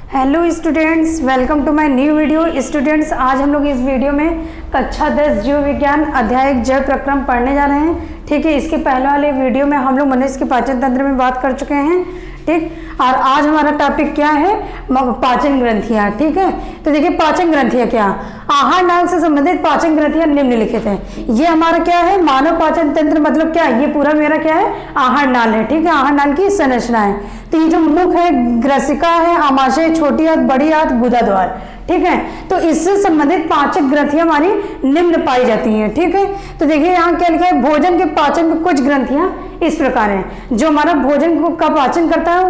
Hello students, welcome to my new video. Students, आज हम लोग इस वीडियो में कक्षा 10 जीव विज्ञान अध्याय जैव प्रक्रम पढ़ने जा रहे हैं। ठीक है, इसके पहले वाले वीडियो में हम लोग मनुष्य के पाचन तंत्र में बात कर चुके हैं। ठीक, और आज हमारा टॉपिक क्या है? पाचन ग्रंथियाँ। ठीक है, तो देखिए पाचन ग्रंथियाँ क्या, आहार नाल से संबंधित पाचन ग्रंथियाँ निम्नलिखित हैं। ये हमारा क्या है? मानव पाचन तंत्र मतलब क्या, ये पूरा मेरा क्या है? आहार नाल है। ठीक है, आहार नाल की संरचना है। तो ये जो मुख है, ग्रसिका है, आमाशय, छोटी आंत, बड़ी आंत, गुदा द्वार। ठीक है, तो इससे संबंधित पाचक ग्रंथियां हमारी निम्न पाई जाती हैं। ठीक है, तो देखिए यहाँ क्या लिखा है? भोजन के पाचन में कुछ ग्रंथियां इस प्रकार हैं। जो हमारा भोजन का पाचन करता है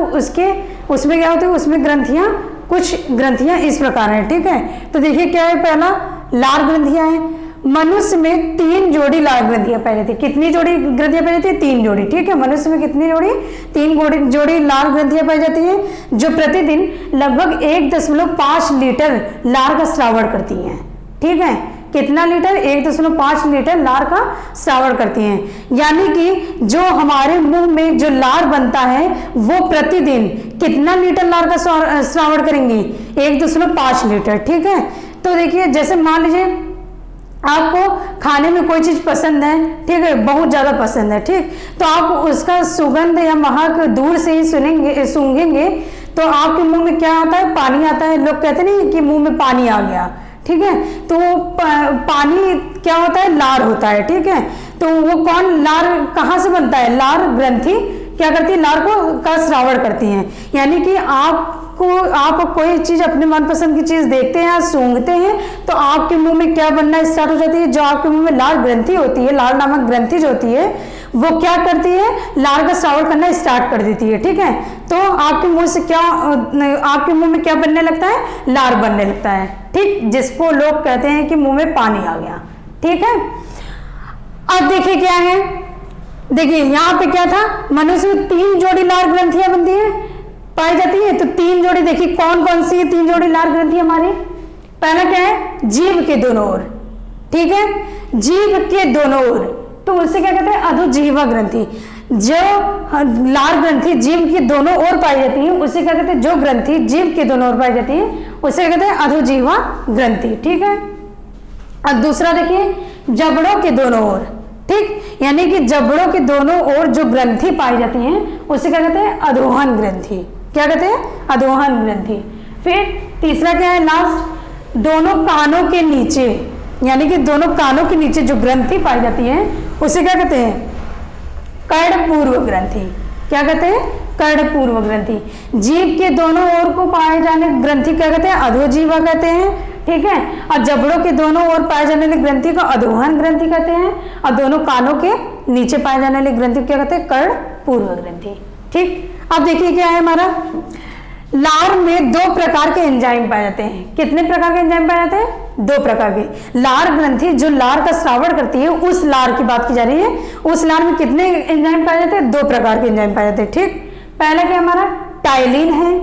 उसमें क्या होता है? उसमें कुछ ग्रंथियां इस प्रकार हैं। ठीक है, तो देखिए क्या है? पहला लार ग्रंथियां हैं। मनुष्य में 3 जोड़ी लार ग्रंथियां पाई जाती है। कितनी जोड़ी ग्रंथियां पाई जाती है? 3 जोड़ी। ठीक है, मनुष्य में कितनी जोड़ी? 3 जोड़ी लार ग्रंथियां पाई जाती है, जो प्रतिदिन लगभग 1.5 लीटर लार का स्रावण करती हैं। ठीक है, कितना लीटर? 1.5 लीटर लार का स्रावण करती हैं। यानी कि जो हमारे मुंह में जो लार बनता है वो प्रतिदिन कितना लीटर लार का स्रावण करेंगी? 1.5 लीटर। ठीक है, तो देखिए जैसे मान लीजिए आपको खाने में कोई चीज पसंद है, ठीक है, बहुत ज्यादा पसंद है। ठीक, तो आप उसका सुगंध या महक दूर से ही सूंघेंगे तो आपके मुंह में क्या आता है? पानी आता है। लोग कहते नहीं कि मुंह में पानी आ गया। ठीक है, तो पानी क्या होता है? लार होता है। ठीक है, तो वो लार कहाँ से बनता है? लार ग्रंथि क्या करती है? लार का स्रावण करती हैं। यानी कि आप कोई चीज, अपने मनपसंद की चीज देखते हैं, सूंघते हैं, तो आपके मुंह में क्या बनना स्टार्ट हो जाती है? जो आपके मुंह में लार ग्रंथि होती है, लार नामक ग्रंथि जो होती है, वो क्या करती है? लार का स्रावण करना स्टार्ट कर देती है। ठीक है, तो आपके मुंह में क्या बनने लगता है? लार बनने लगता है। ठीक, जिसको लोग कहते हैं कि मुंह में पानी आ गया। ठीक है, अब देखिए क्या है? देखिए यहाँ पे क्या था? मनुष्य में 3 जोड़ी लार ग्रंथियां बनती है, पाई जाती है। तो 3 जोड़ी देखिए कौन कौन सी है 3 जोड़ी लार ग्रंथि हमारी? पहला क्या है? जीभ के दोनों ओर। ठीक है, जीभ के दोनों ओर, तो उससे क्या कहते हैं? अधोजीवा ग्रंथि। जो लार ग्रंथि जीभ के दोनों ओर पाई जाती है उसे क्या कहते हैं? जो ग्रंथि जीभ के दोनों ओर पाई जाती है उसे क्या कहते हैं? अधोजीवा ग्रंथि। ठीक है, और दूसरा देखिए जबड़ों के दोनों ओर। ठीक, यानी कि जबड़ों के दोनों ओर जो ग्रंथि पाई जाती हैं उसे क्या कहते हैं? अधोहन ग्रंथि। क्या कहते हैं? अधोहन ग्रंथि। फिर तीसरा क्या है? लास्ट, दोनों कानों के नीचे, यानी कि दोनों कानों के नीचे जो ग्रंथि पाई जाती है उसे क्या कहते हैं? कर्णपूर्व ग्रंथि। क्या कहते हैं? कर्णपूर्व ग्रंथि। जीभ के दोनों ओर को पाए जाने ग्रंथि क्या कहते हैं? अधोजीवा कहते हैं। ठीक है, और जबड़ों के दोनों ओर पाए जाने वाली ग्रंथि को अधोहन ग्रंथि कहते हैं, और दोनों कानों के नीचे पाए जाने वाली ग्रंथि क्या कहते हैं? कर्णपूर्व ग्रंथि। ठीक, अब देखिए क्या है हमारा? लार में 2 प्रकार के एंजाइम पाए जाते हैं। कितने प्रकार के एंजाइम पाए जाते हैं? 2 प्रकार के। लार ग्रंथि जो लार का स्रावण करती है, उस लार की बात की जा रही है। उस लार में कितने एंजाइम पाए जाते हैं? 2 प्रकार के एंजाइम पाए जाते हैं। ठीक, पहला क्या हमारा? टाइलिन है।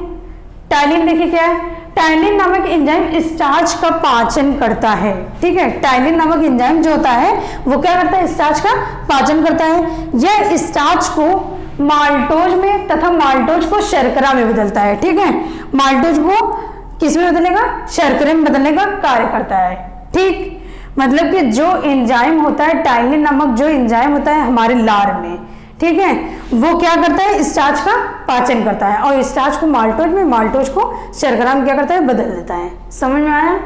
टाइलिन देखिए क्या है? टाइलिन नामक एंजाइम स्टार्च का पाचन करता है। ठीक है, टाइलिन नामक एंजाइम जो होता है वो क्या करता है? स्टार्च का पाचन करता है। यह स्टार्च को माल्टोज में तथा माल्टोज को शर्करा में बदलता है। ठीक है, माल्टोज को किस में बदलेगा? शर्करे में बदलने का कार्य करता है। ठीक, मतलब कि जो एंजाइम होता है, टाइलिन नामक जो एंजाइम होता है हमारे लार में, ठीक है, वो क्या करता है? स्टार्च का पाचन करता है, और स्टार्च को माल्टोज में, माल्टोज को शर्करा में क्या करता है? बदल देता है। समझ में आया?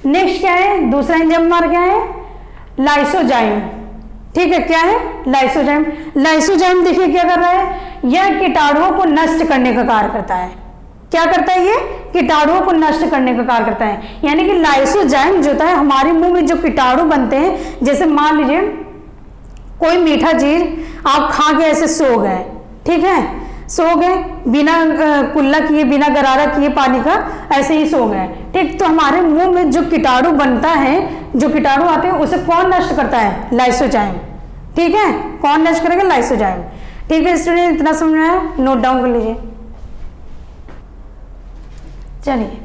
नेक्स्ट क्या है? दूसरा एंजाइम हमारा क्या है? लाइसोजाइम। ठीक है, क्या है? लाइसोजाइम। लाइसोजाइम देखिए क्या कर रहा है? यह कीटाणुओं को नष्ट करने का कार्य करता है। क्या करता है? ये कीटाणुओं को नष्ट करने का कार्य करता है। यानी कि लाइसोजाइम जो होता है, हमारे मुंह में जो कीटाणु बनते हैं, जैसे मान लीजिए कोई मीठा चीज आप खा के ऐसे सो गए, ठीक है, सो गए बिना कुल्ला किए, बिना गरारा किए पानी का, ऐसे ही सो गए। ठीक, तो हमारे मुंह में जो कीटाणु बनता है, जो कीटाणु आते हैं, उसे कौन नष्ट करता है? लाइसोजाइम। ठीक है, कौन नष्ट करेगा? लाइसोजाइम। ठीक है स्टूडेंट, इतना समझ में आया? नोट डाउन कर लीजिए। चलिए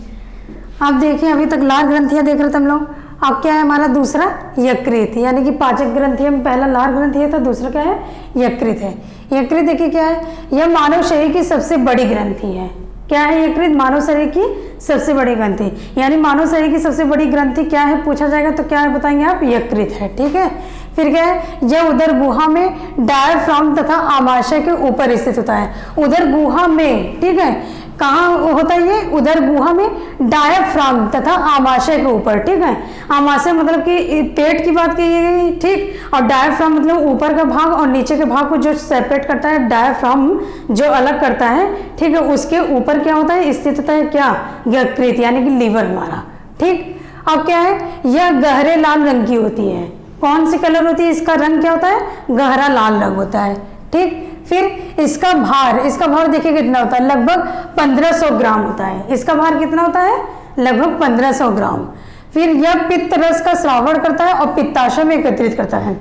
अब देखिए, अभी तक लार ग्रंथियां देख रहे थे हम लोग। अब क्या है हमारा? दूसरा यकृत, यानी कि पाचक ग्रंथि में पहला लार ग्रंथि है, तो दूसरा क्या है? यकृत है। यकृत देखिए क्या है? यह मानव शरीर की सबसे बड़ी ग्रंथि है। क्या है यकृत? मानव शरीर की सबसे बड़ी ग्रंथि। यानी मानव शरीर की सबसे बड़ी ग्रंथि क्या है पूछा जाएगा तो क्या है बताएंगे आप? यकृत है। ठीक है, फिर क्या है? यह उदर गुहा में डायफ्राम तथा आमाशय के ऊपर स्थित होता है। उदर गुहा में, ठीक है, कहाँ होता है ये? उदर गुहा में डायफ्राम तथा आमाशय के ऊपर। ठीक है, आमाशय मतलब कि पेट की बात की गई, ठीक, और डायफ्राम मतलब ऊपर का भाग और नीचे के भाग को जो सेपरेट करता है, डायफ्राम जो अलग करता है, ठीक है, उसके ऊपर क्या होता है? स्थित होता है क्या? यकृत, यानी कि लीवर हमारा। ठीक, अब क्या है? यह गहरे लाल रंग की होती है। कौन सी कलर होती है? इसका रंग क्या होता है? गहरा लाल रंग होता है। ठीक, फिर इसका भार देखिए कितना होता है? लगभग 1500 ग्राम होता है। इसका भार कितना होता है? लगभग 1500 ग्राम। फिर यह पित्त रस का श्रावण करता है और पित्ताशय में एकत्रित करता है।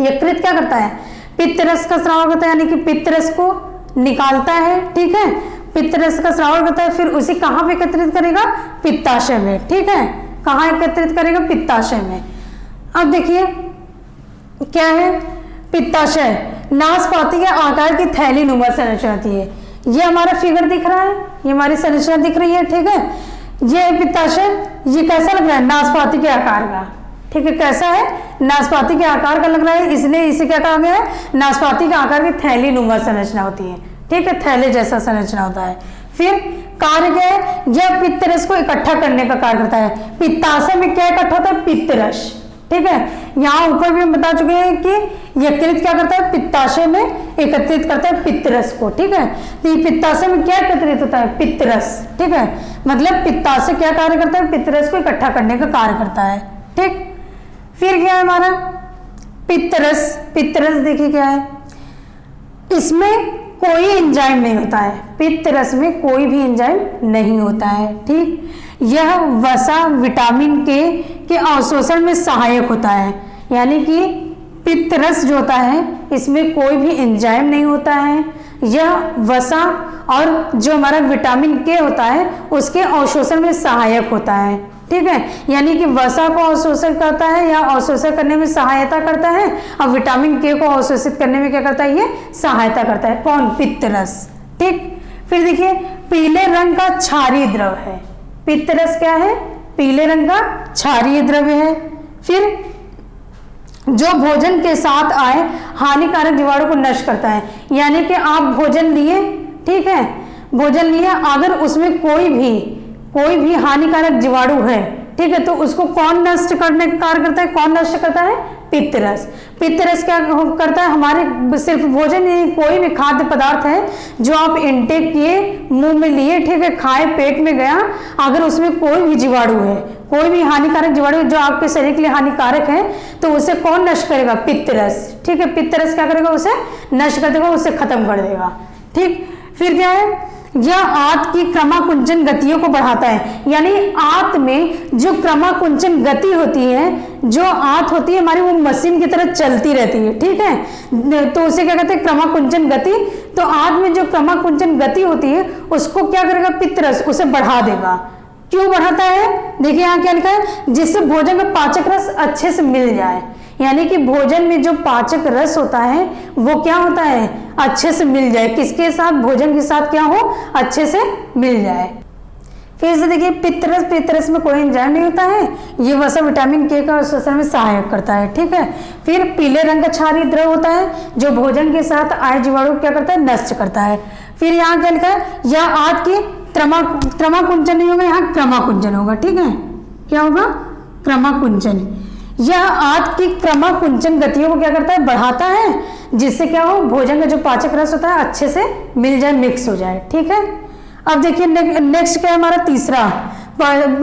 यकृत क्या करता है? पित्त रस का श्रावण करता है, यानी कि पित्त रस को निकालता है। ठीक है, पित्त रस का श्रावण करता है, फिर उसे कहाँ पे एकत्रित करेगा? पित्ताशय में। ठीक है, कहाँ एकत्रित करेगा? पित्ताशय में। अब देखिए क्या है? पित्ताशय नाशपाती के आकार की थैली नुमा संरचना होती है। ये हमारा फिगर दिख रहा है, ये हमारी संरचना दिख रही है। ठीक है, ये पित्ताशय, ये कैसा लग रहा है? नाशपाती के आकार का। ठीक है, कैसा है? नाशपाती के आकार का लग रहा है, इसलिए इसे क्या कहा गया है? नाशपाती के आकार की थैली नुमा संरचना होती है। ठीक है, थैले जैसा संरचना होता है। फिर कार्य क्या है? यह पित्त रस को इकट्ठा करने का कार्य करता है। पित्ताशय में क्या इकट्ठा होता है? पित्त रस। ठीक है, यहाँ ऊपर भी हम बता चुके हैं कि यकृत क्या करता है? पित्ताशय में एकत्रित करता है पित्त रस को। ठीक है, तो ये पित्ताशय में क्या एकत्रित होता है? पित्त रस। ठीक है, मतलब पित्ताशय क्या कार्य करता है? पित्त रस को इकट्ठा करने का कार्य करता है। ठीक, फिर क्या है हमारा? पित्त रस। पित्त रस देखिए क्या है? इसमें कोई एंजाइम नहीं होता है। पित्त रस में कोई भी एंजाइम नहीं होता है। ठीक, यह वसा विटामिन के अवशोषण में सहायक होता है। यानी कि पित्त रस जो होता है इसमें कोई भी एंजाइम नहीं होता है। यह वसा और जो हमारा विटामिन के होता है उसके अवशोषण में सहायक होता है। ठीक है, यानी कि वसा को अवशोषण करता है या अवशोषण करने में सहायता करता है, और विटामिन के को अवशोषित करने में क्या करता है? ये सहायता करता है। कौन? पित्त रस। ठीक, फिर देखिए पीले रंग का क्षारीय द्रव है। पित्त रस क्या है? पीले रंग का क्षारीय द्रव्य है। फिर जो भोजन के साथ आए हानिकारक जीवाणु को नष्ट करता है। यानी कि आप भोजन लिए, ठीक है, भोजन लिए, अगर उसमें कोई भी हानिकारक जीवाणु है, ठीक है, तो उसको कौन नष्ट करने का कार्य करता है? कौन नष्ट करता है? पित्त रस। पित्त रस क्या करता है? हमारे सिर्फ भोजन नहीं, कोई भी खाद्य पदार्थ है जो आप इनटेक किए, मुंह में लिए, ठीक है, खाए, पेट में गया, अगर उसमें कोई भी जीवाणु है, कोई भी हानिकारक जीवाणु जो आपके शरीर के लिए हानिकारक है, तो उसे कौन नष्ट करेगा? पित्त रस। ठीक है, पित्त रस क्या करेगा? उसे नष्ट कर देगा, उसे खत्म कर देगा। ठीक, फिर क्या है? यह आंत की क्रमाकुंचन गतियों को बढ़ाता है। यानी आंत में जो क्रमाकुंचन गति होती है, जो आंत होती है हमारी, वो मशीन की तरह चलती रहती है। ठीक है, तो उसे क्या कहते हैं? क्रमाकुंचन गति। तो आंत में जो क्रमाकुंचन गति होती है उसको क्या करेगा? पित्त रस उसे बढ़ा देगा। क्यों बढ़ाता है? देखिए यहाँ क्या लिखा है? जिससे भोजन का पाचक रस अच्छे से मिल जाए। यानी कि भोजन में जो पाचक रस होता है वो क्या होता है? अच्छे से मिल जाए। किसके साथ? भोजन के साथ क्या हो? अच्छे से मिल जाए। फिर से देखिए पित्त रस में कोई एंजाइम नहीं होता है, ये वसा विटामिन के का अवशोषण में सहायक करता है। ठीक है, फिर पीले रंग का क्षारीय द्रव होता है जो भोजन के साथ आए जीवाणु क्या करता है? नष्ट करता है। फिर यहाँ क्या लिखा है? यह आंत की क्रमाकुंचन नहीं होगा, यहाँ क्रमाकुंचन होगा। ठीक है, क्या होगा? क्रमाकुंचन। यह आंत की क्रमाकुंचन गतियों को क्या करता है? बढ़ाता है, जिससे क्या हो? भोजन का जो पाचक रस होता है अच्छे से मिल जाए, मिक्स हो जाए। ठीक है, अब देखिए नेक्स्ट क्या है हमारा? तीसरा,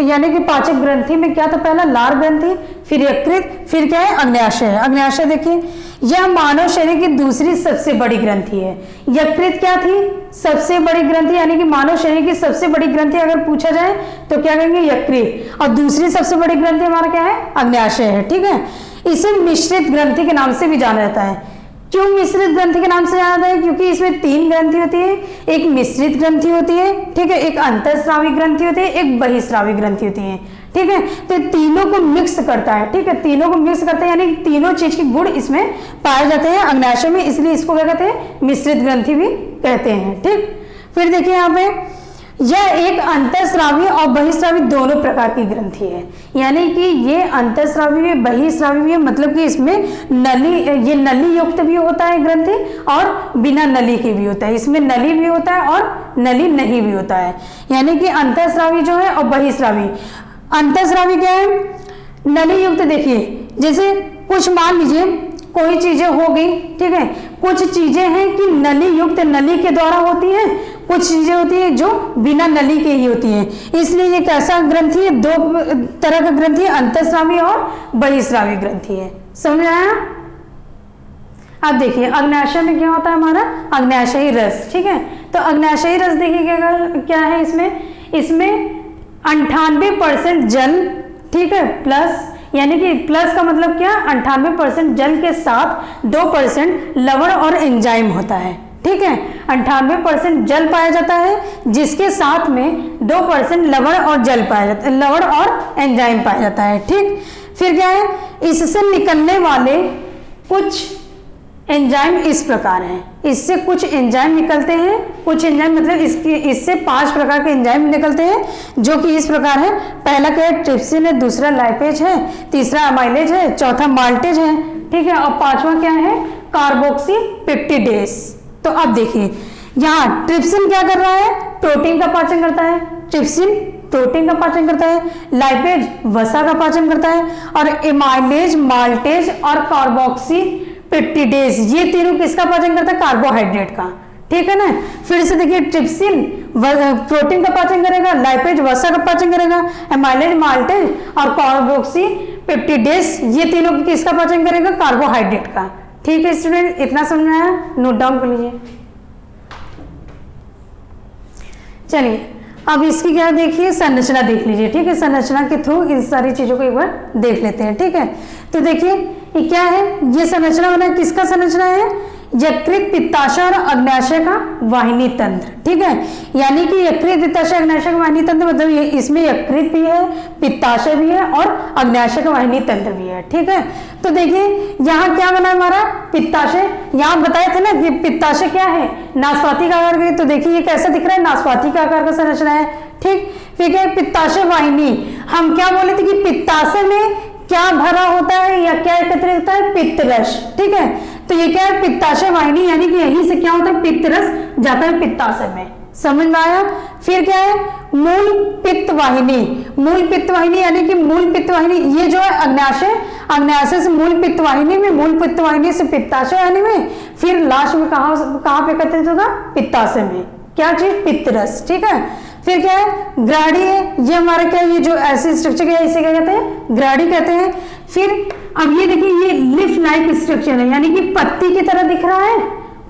यानी कि पाचक ग्रंथि में क्या था? पहला लार ग्रंथि, फिर यकृत, फिर क्या है? अग्न्याशय। अग्न्याशय देखिए यह मानव शरीर की दूसरी सबसे बड़ी ग्रंथि है। यकृत क्या थी? सबसे बड़ी ग्रंथि, यानी कि मानव शरीर की सबसे बड़ी ग्रंथि अगर पूछा जाए तो क्या कहेंगे? यकृत। और दूसरी सबसे बड़ी ग्रंथि हमारा क्या है? अग्न्याशय है। ठीक है, इसे मिश्रित ग्रंथि के नाम से भी जाना जाता है। क्यों मिश्रित ग्रंथि के नाम से जाना जाता है? क्योंकि इसमें 3 ग्रंथि होती है। एक मिश्रित ग्रंथि होती है, ठीक है, एक अंतःस्रावी ग्रंथि होती है, एक बहिस्रावी ग्रंथि होती है। ठीक है, तो तीनों को मिक्स करता है। ठीक है, तीनों को मिक्स करता है, यानी तीनों चीज के गुण इसमें पाए जाते हैं अग्न्याशय में, इसलिए इसको क्या कहते हैं? मिश्रित ग्रंथि भी कहते हैं। ठीक, फिर देखिए यहाँ पे, यह एक अंतःस्रावी और बहिस्रावी दोनों प्रकार की ग्रंथि है, यानी कि ये अंतःस्रावी भी बहिस्रावी भी है, मतलब कि इसमें नली, ये नली युक्त भी होता है ग्रंथि और बिना नली के भी होता है, इसमें नली भी होता है और नली नहीं भी होता है, यानी कि अंतःस्रावी जो है और बहिस्रावी। अंतःस्रावी क्या है? नली युक्त। देखिए जैसे कुछ मान लीजिए कोई चीजें हो गई, ठीक है, कुछ चीजें हैं कि नली युक्त, नली के द्वारा होती हैं, कुछ चीजें होती है जो बिना नली के ही होती है, इसलिए ये कैसा ग्रंथि है? दो तरह का ग्रंथि है, अंतःस्रावी और बहिस्रावी ग्रंथि है। समझ आया? अब देखिए अग्न्याशय में क्या होता है हमारा? अग्न्याशयी रस, ठीक है। तो अग्न्याशयी रस देखिए क्या है इसमें 98% जल, ठीक है, प्लस, यानी कि प्लस का मतलब क्या? 98% जल के साथ 2% लवण और एंजाइम होता है, ठीक है। 98% जल पाया जाता है जिसके साथ में 2% लवण और जल पाया जाता है, लवण और एंजाइम पाया जाता है, ठीक। फिर क्या है? इससे निकलने वाले कुछ एंजाइम इस प्रकार हैं, इससे कुछ एंजाइम निकलते हैं, कुछ एंजाइम मतलब इससे 5 प्रकार के एंजाइम निकलते हैं जो कि इस प्रकार है। पहला क्या है? ट्रिप्सिन है, दूसरा लाइपेज है, तीसरा अमाइलेज है, चौथा माल्टेज है, ठीक है, और पांचवा क्या है? कार्बोक्सी पेप्टिडेस। तो अब देखिए यहाँ ट्रिप्सिन क्या कर रहा है? प्रोटीन का पाचन करता है, ट्रिप्सिन प्रोटीन का पाचन करता है, लाइपेज वसा का पाचन करता है, और एमाइलेज, माल्टेज और कार्बोक्सी पेप्टिडेस ये तीनों किसका पाचन करता है? कार्बोहाइड्रेट का, ठीक है ना। फिर से देखिए ट्रिप्सिन प्रोटीन का पाचन करेगा, लाइपेज वसा का पाचन करेगा, एमाइलेज, माल्टेज और कार्बोक्सी पेप्टिडेस ये तीनों किसका पाचन करेगा? कार्बोहाइड्रेट का, ठीक है स्टूडेंट। इतना समझ में आया? नोट डाउन कर लीजिए। चलिए अब इसकी क्या देखिए, संरचना देख लीजिए, ठीक है। संरचना के थ्रू इन सारी चीजों को एक बार देख लेते हैं, ठीक है। तो देखिए ये क्या है? ये संरचना बना, किसका संरचना है? यकृत, पित्ताशय और अग्न्याशय का वाहिनी तंत्र, ठीक है। यानी कि यकृत, पित्ताशय, अग्न्याशय का वाहिनी तंत्र मतलब ये इसमें यकृत भी है, पित्ताशय भी है और अग्न्याशय का वाहिनी तंत्र भी है, ठीक है। तो देखिए यहाँ क्या बना हमारा? पित्ताशय। यहाँ बताए थे ना कि पित्ताशय क्या है? नाशपाती का आकार। तो देखिए ये कैसा दिख रहा है? नाशपाती का आकार का संरचना है, ठीक। फिर है पित्ताशय वाहिनी। हम क्या बोले थे कि पित्ताशय में क्या भरा होता है या क्या एकत्रित होता है? पित्तरस, ठीक है। तो ये क्या है? पित्ताशय वाहिनी, यानी कि यहीं से क्या होता है? पित्तरस जाता है पित्ताशय में। समझ में आया? फिर क्या है? मूल पित्त वाहिनी। मूल पित्त वाहिनी यानी कि मूल पित्त वाहिनी ये जो है अग्न्याशय, अग्न्याशय से मूल पित्त वाहिनी में, मूल पित्त वाहिनी से पित्ताशय वाहिनी में, फिर लास्ट में कहाँ पे एकत्रित होगा? पित्ताशय में। क्या चीज? पित्तरस, ठीक है। फिर क्या है? ग्राड़ी है, ये हमारा क्या है? ये जो ऐसे स्ट्रक्चर है इसे क्या कहते हैं? ग्राड़ी कहते हैं। फिर अब ये देखिए ये लिफ लाइक स्ट्रक्चर है, यानी कि पत्ती की तरह दिख रहा है,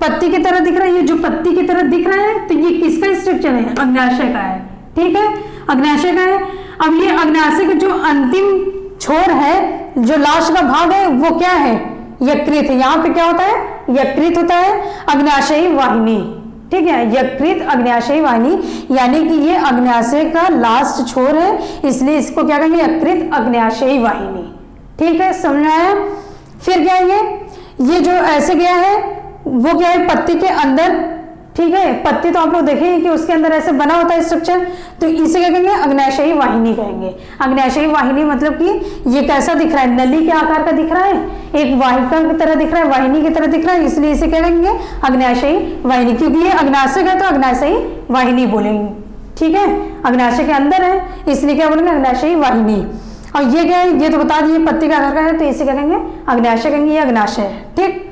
पत्ती की तरह दिख रहा है, ये जो पत्ती की तरह दिख रहा है तो ये किसका स्ट्रक्चर है? अग्न्याशय का है, ठीक है, अग्न्याशय का है। अब ये अग्न्याशय का जो अंतिम छोर है, जो लास्ट का भाग है वो क्या है? यकृत है। यहाँ पे क्या होता है? यकृत होता है, अग्न्याशयी वाहिनी, ठीक है, यकृत अग्न्याशयी वाहिनी, यानी कि ये अग्न्याशय का लास्ट छोर है, इसलिए इसको क्या कहेंगे? यकृत अग्न्याशयी वाहिनी, ठीक है। समझ आया? फिर क्या है? ये जो ऐसे गया है वो क्या है? पत्ती के अंदर, ठीक है। पत्ती तो आप लोग देखेंगे कि उसके अंदर ऐसे बना होता है स्ट्रक्चर, तो इसे क्या कहेंगे? अग्न्याशयी वाहिनी कहेंगे। अग्न्याशयी वाहिनी मतलब कि ये कैसा दिख रहा है? नली के आकार का दिख रहा है, एक वाहिका की तरह दिख रहा है, वाहिनी की तरह दिख रहा है, इसलिए इसे क्या कहेंगे? अग्न्याशयी वाहिनी, क्योंकि ये अग्न्याशय है तो अग्न्याशयी वाहिनी बोलेंगे, ठीक है। अग्न्याशय के अंदर है इसलिए क्या बोलेंगे? अग्न्याशयी वाहिनी। और ये क्या है? ये तो बता दिए पत्ती का आकार का है, तो इसे क्या कहेंगे? अग्न्याशय कहेंगे, ये अग्न्याशय है, ठीक।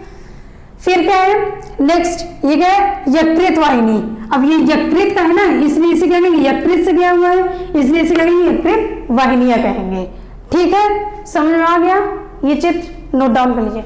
फिर क्या है? नेक्स्ट ये क्या है? यकृत वाहिनी। अब ये यकृत का है ना, इसलिए इसे क्या कहेंगे? यकृत से गया हुआ है, इसलिए इसे क्या कहेंगे? यकृत वाहिनियां कहेंगे, ठीक है। समझ में आ गया? ये चित्र नोट डाउन कर लीजिए।